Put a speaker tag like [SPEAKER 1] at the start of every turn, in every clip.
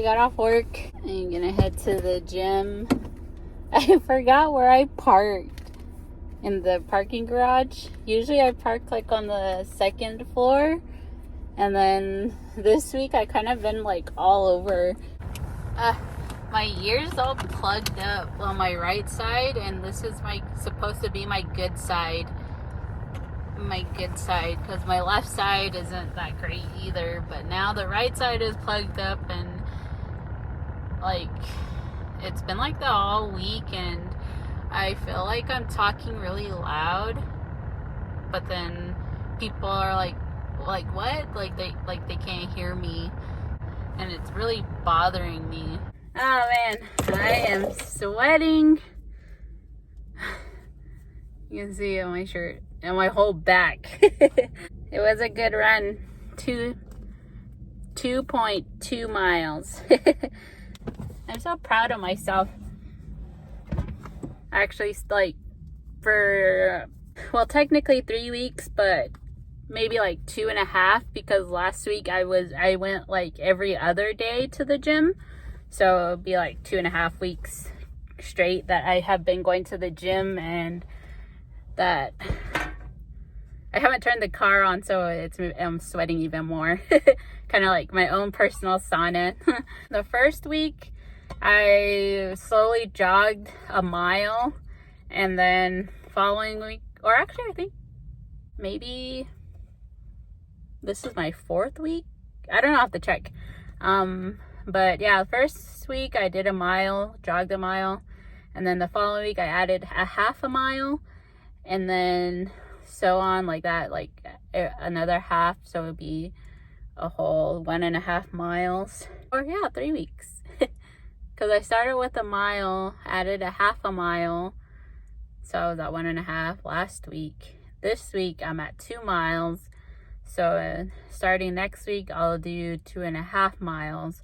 [SPEAKER 1] got off work. I'm gonna head to the gym. I forgot where I parked in the parking garage. Usually I park like on the second floor, and then this week I kind of been like all over. My ear's all plugged up on my right side, and this is supposed to be my good side. Because my left side isn't that great either, but now the right side is plugged up, and like it's been like that all week, and I feel like I'm talking really loud, but then people are like what? Like they can't hear me, and it's really bothering me. Oh man, I am sweating. You can see on my shirt and my whole back. It was a good run. 2.2 miles. I'm so proud of myself. Actually, like for, well, technically 3 weeks, but maybe like 2.5, because last week I went like every other day to the gym. So it'll be like 2.5 weeks straight that I have been going to the gym, and that I haven't turned the car on, so I'm sweating even more. Kind of like my own personal sauna. The first week I slowly jogged a mile, and then following week, or actually I think maybe this is my 4th week. I don't know, I'll have to check. But yeah, the first week I did a mile, jogged a mile, and then the following week I added a half a mile, and then so on like that, like another half, so it would be a whole 1.5 miles. Or yeah, 3 weeks. Because I started with a mile, added a half a mile, so I was at 1.5 last week. This week I'm at 2 miles, so starting next week I'll do 2.5 miles,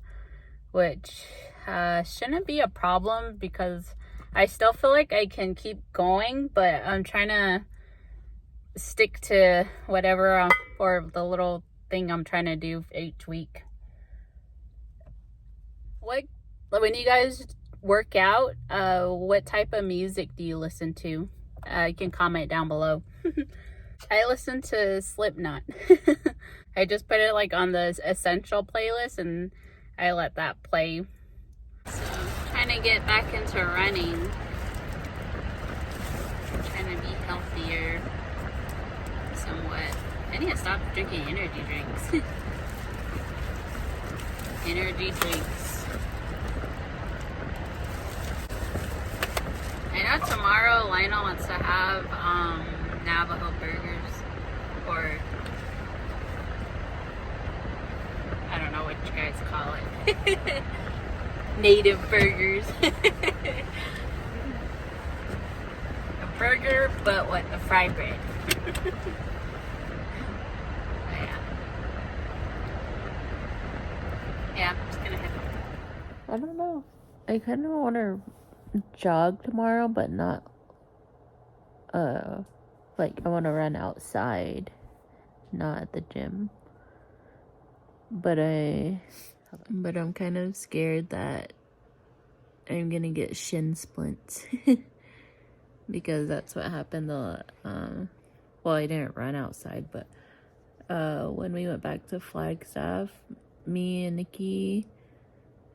[SPEAKER 1] which shouldn't be a problem because I still feel like I can keep going, but I'm trying to stick to whatever or the little thing I'm trying to do each week. When you guys work out, what type of music do you listen to? You can comment down below. I listen to Slipknot. I just put it like on the essential playlist, and I let that play. So trying to get back into running. Trying to be healthier somewhat. I need to stop drinking energy drinks. Energy drinks. I know tomorrow Lionel wants to have Navajo burgers, or I don't know what you guys call it. Native burgers. A burger, but what? A fry bread. Yeah, I'm just gonna head.
[SPEAKER 2] I don't know. I kind of want to jog tomorrow, but not like I want to run outside, not at the gym. But I'm kind of scared that I'm gonna get shin splints. Because that's what happened well, I didn't run outside, but when we went back to Flagstaff, me and Nikki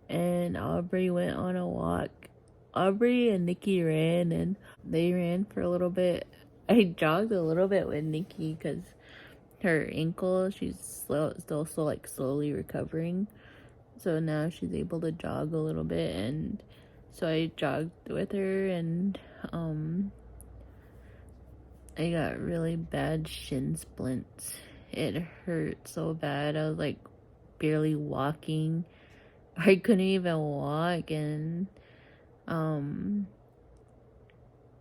[SPEAKER 2] and Aubrey went on a walk. Aubrey and Nikki ran, and they ran for a little bit. I jogged a little bit with Nikki because her ankle, she's still like slowly recovering. So now she's able to jog a little bit, and so I jogged with her, and I got really bad shin splints. It hurt so bad. I was like barely walking. I couldn't even walk, and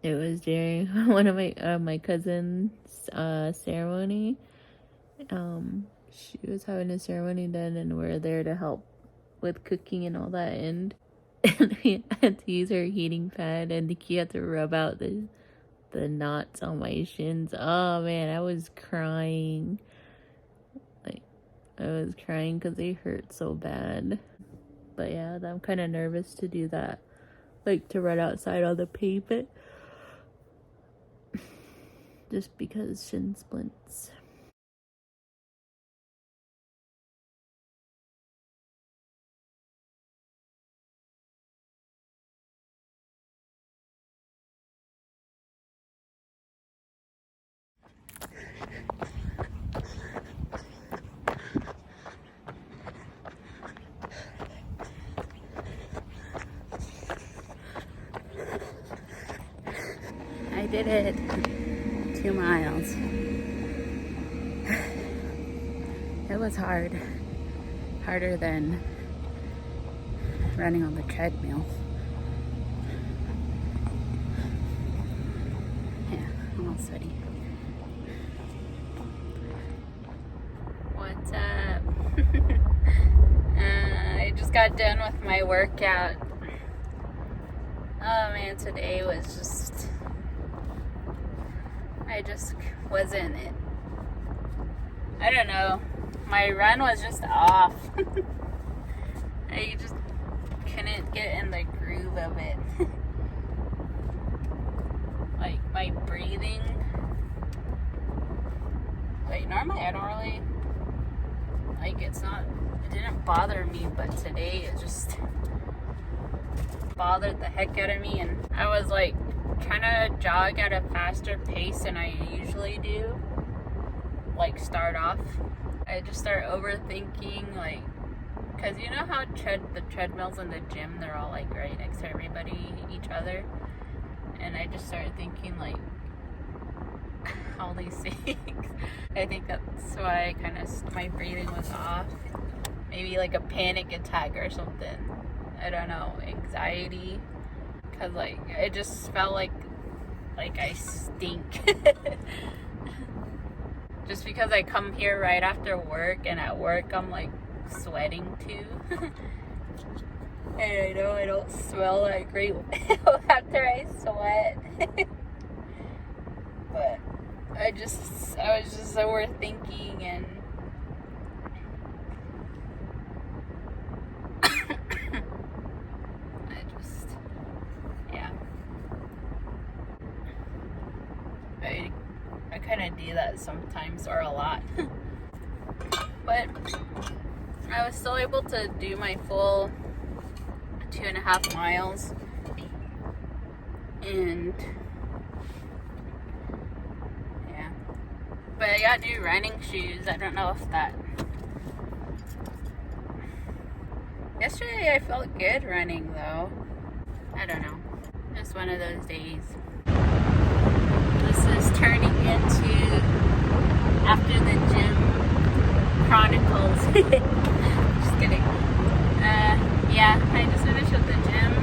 [SPEAKER 2] it was during one of my cousin's ceremony. She was having a ceremony then, and we're there to help with cooking and all that, and I had to use her heating pad, and Nikki had to rub out the knots on my shins. Oh man, I was crying. Like, I was crying because they hurt so bad. But yeah, I'm kind of nervous to do that, like to run outside on the pavement, just because shin splints.
[SPEAKER 1] I did it. 2 miles. It was hard. Harder than running on the treadmill. Yeah, I'm all sweaty. What's up? I just got done with my workout. Oh man, today was just... I just wasn't it. I don't know. My run was just off. I just couldn't get in the groove of it. Like my breathing. Like normally I don't really like it didn't bother me, but today it just bothered the heck out of me, and I was like trying to jog at a faster pace than I usually do. Like start off. I just start overthinking, like, cause you know how the treadmills in the gym, they're all like right next to each other, and I just started thinking like all these things. I think that's why my breathing was off. Maybe like a panic attack or something. I don't know, anxiety, cause like it just felt like I stink. Just because I come here right after work, and at work I'm like sweating too. And I know I don't smell that great after I sweat. But I was just overthinking, and I kind of do that sometimes, or a lot. But I was still able to do my full 2.5 miles. And yeah. But I got new running shoes. I don't know if that... Yesterday I felt good running though. I don't know. Just one of those days. This is turning into after the gym chronicles. Just kidding. Yeah, I just finished at the gym.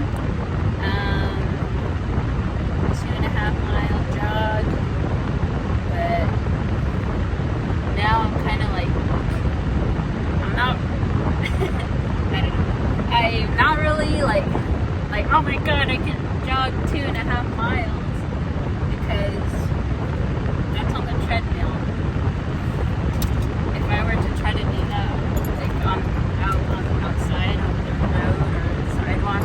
[SPEAKER 1] 2.5 mile jog. But now I'm kind of like, I'm not, I don't know. I'm not really like, oh my god, I can jog 2.5 miles. Because that's on the treadmill. If I were to try to do that, like outside on the road or the sidewalk,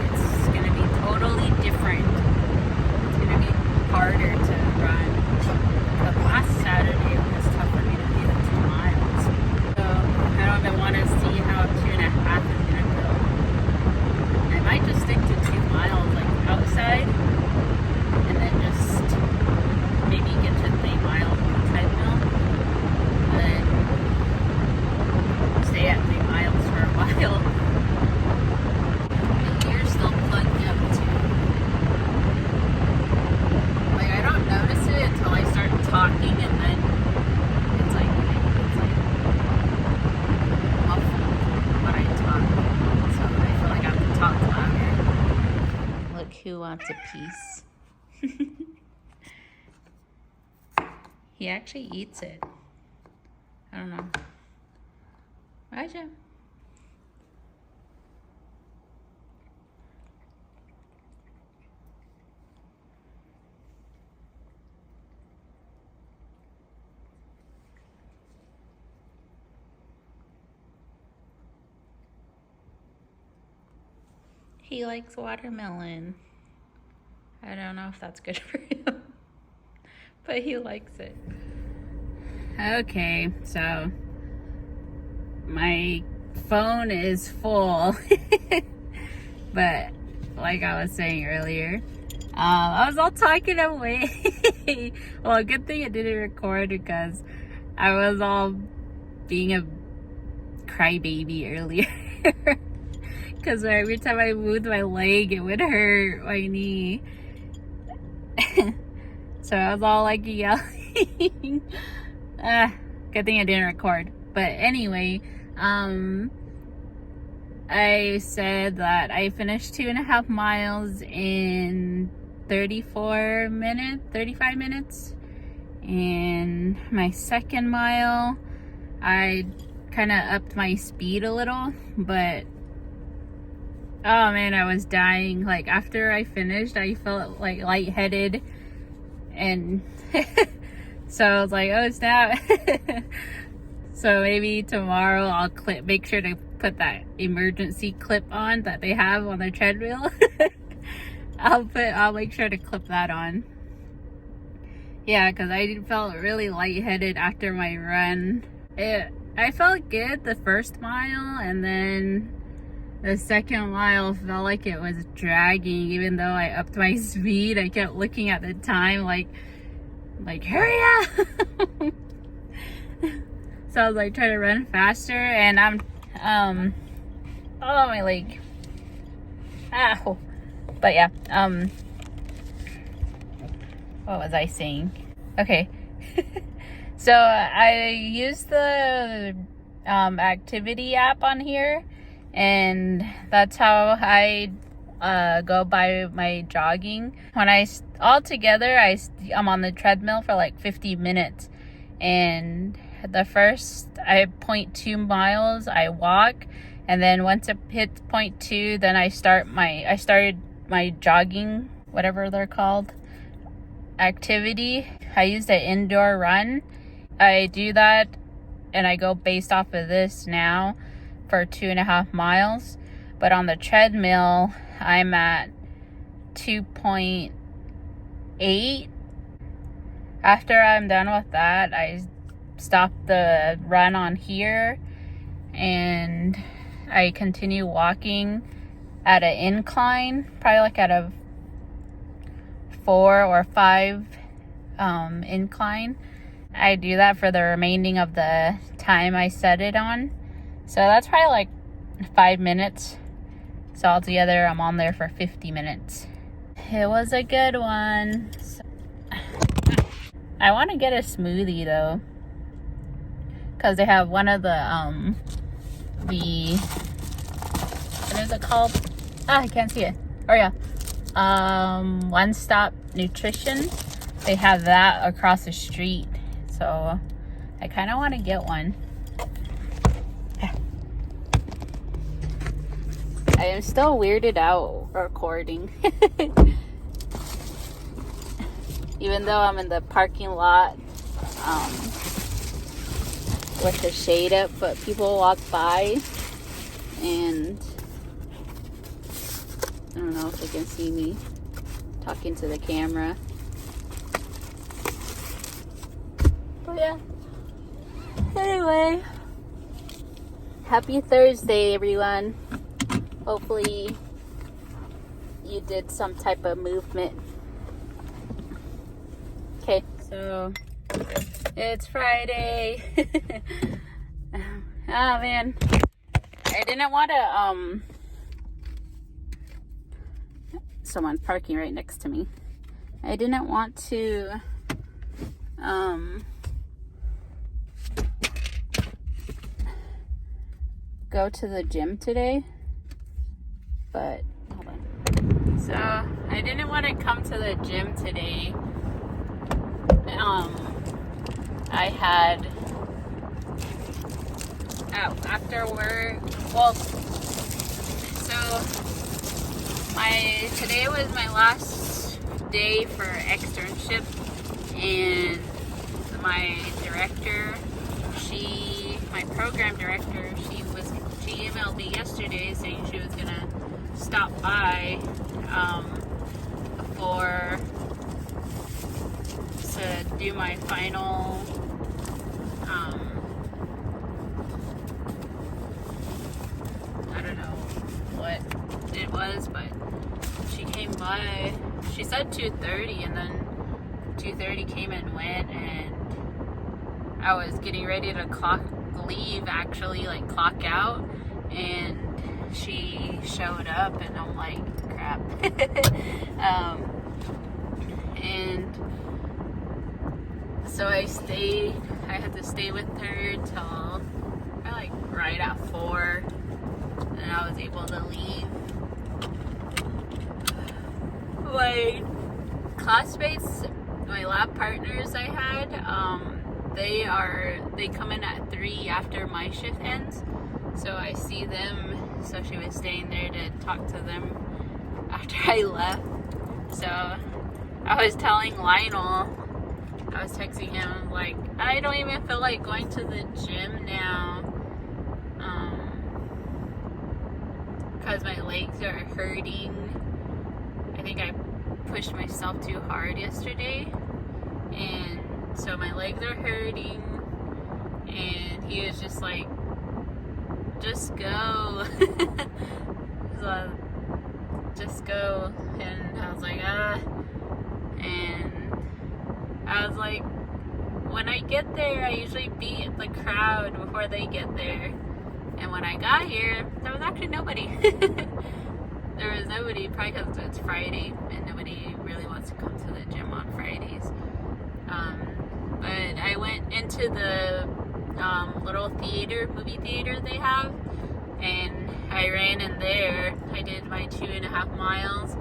[SPEAKER 1] it's gonna be totally different. It's gonna be harder to run. But last Saturday it was tough for me to do the 2 miles. So I don't even want to see how 2.5 is gonna go. I might just stick to 2 miles, like outside, and then just maybe get to 3 miles on the treadmill, and then stay at 3 miles for a while. My ear's still plugged up too. Like I don't notice it until I start talking, and then it's like muffled when I talk. So I feel like I have to talk louder. Look who wants a piece. He actually eats it. I don't know. Raja. He likes watermelon. I don't know if that's good for him, but he likes it. Okay, so my phone is full, but like I was saying earlier, I was all talking away. Well, good thing it didn't record because I was all being a crybaby earlier. Because every time I moved my leg, it would hurt my knee. So I was all like yelling. Good thing I didn't record. But anyway, I said that I finished 2.5 miles in 35 minutes. And my second mile, I kind of upped my speed a little, but oh man, I was dying. Like after I finished, I felt like lightheaded, and so I was like, oh snap. So maybe tomorrow I'll make sure to put that emergency clip on that they have on the treadmill. I'll make sure to clip that on. Yeah, because I felt really lightheaded after my run. I felt good the first mile, and then the second mile felt like it was dragging. Even though I upped my speed, I kept looking at the time like hurry up. So I was like trying to run faster, and I'm oh my leg, ow. But yeah, what was I saying? Okay. So I used the activity app on here, and that's how I go by my jogging. When altogether I'm on the treadmill for like 50 minutes, and the first 0.2 miles I walk, and then once it hits 0.2, then I started my jogging, whatever they're called, activity. I used an indoor run. I do that, and I go based off of this now for 2.5 miles. But on the treadmill, I'm at 2.8. After I'm done with that, I stop the run on here, and I continue walking at an incline, probably like at a 4 or 5 incline. I do that for the remaining of the time I set it on. So that's probably like 5 minutes. So altogether, I'm on there for 50 minutes. It was a good one. I want to get a smoothie though, because they have one of the what is it called? I can't see it. Oh yeah, One Stop Nutrition. They have that across the street, so I kind of want to get one. I am still weirded out recording. Even though I'm in the parking lot with the shade up, but people walk by, and I don't know if they can see me talking to the camera. But yeah. Anyway, happy Thursday, everyone. Hopefully you did some type of movement. Okay, so it's Friday. Oh man, I didn't want to someone parking right next to me. I didn't want to go to the gym today, but hold on. So I didn't want to come to the gym today. I had after work, well, so today was my last day for externship, and my director, my program director, she emailed me yesterday saying she was gonna stop by before to do my final I don't know what it was, but she came by. She said 2:30, and then 2:30 came and went, and I was getting ready to clock out, and she showed up, and I'm like, crap. And so I stayed. I had to stay with her till right at 4, and I was able to leave. My classmates, my lab partners I had, they come in at 3 after my shift ends, so I see them. So she was staying there to talk to them after I left. So I was telling Lionel, I was texting him like, I don't even feel like going to the gym now, because my legs are hurting. I think I pushed myself too hard yesterday, and so my legs are hurting. And he was just like, just go. So, just go. And I was like, and I was like, when I get there, I usually beat the crowd before they get there. And when I got here, there was actually nobody. There was nobody, probably because it's Friday and nobody really wants to come to the gym on Fridays. But I went into the little movie theater they have, and I ran in there. I did my 2.5 miles,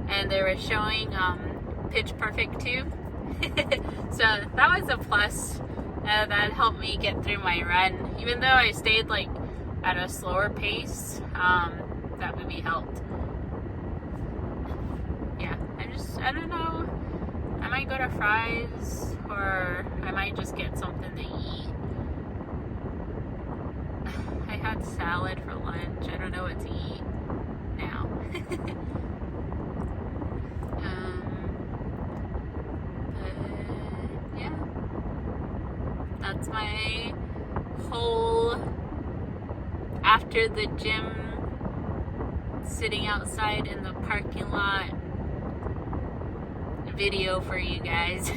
[SPEAKER 1] and they were showing Pitch Perfect 2. So that was a plus. That helped me get through my run, even though I stayed at a slower pace. That movie helped. Yeah, I don't know. I might go to Fry's, or I might just get something to eat. I had salad for lunch. I don't know what to eat now. But yeah, that's my whole after the gym, sitting outside in the parking lot video for you guys.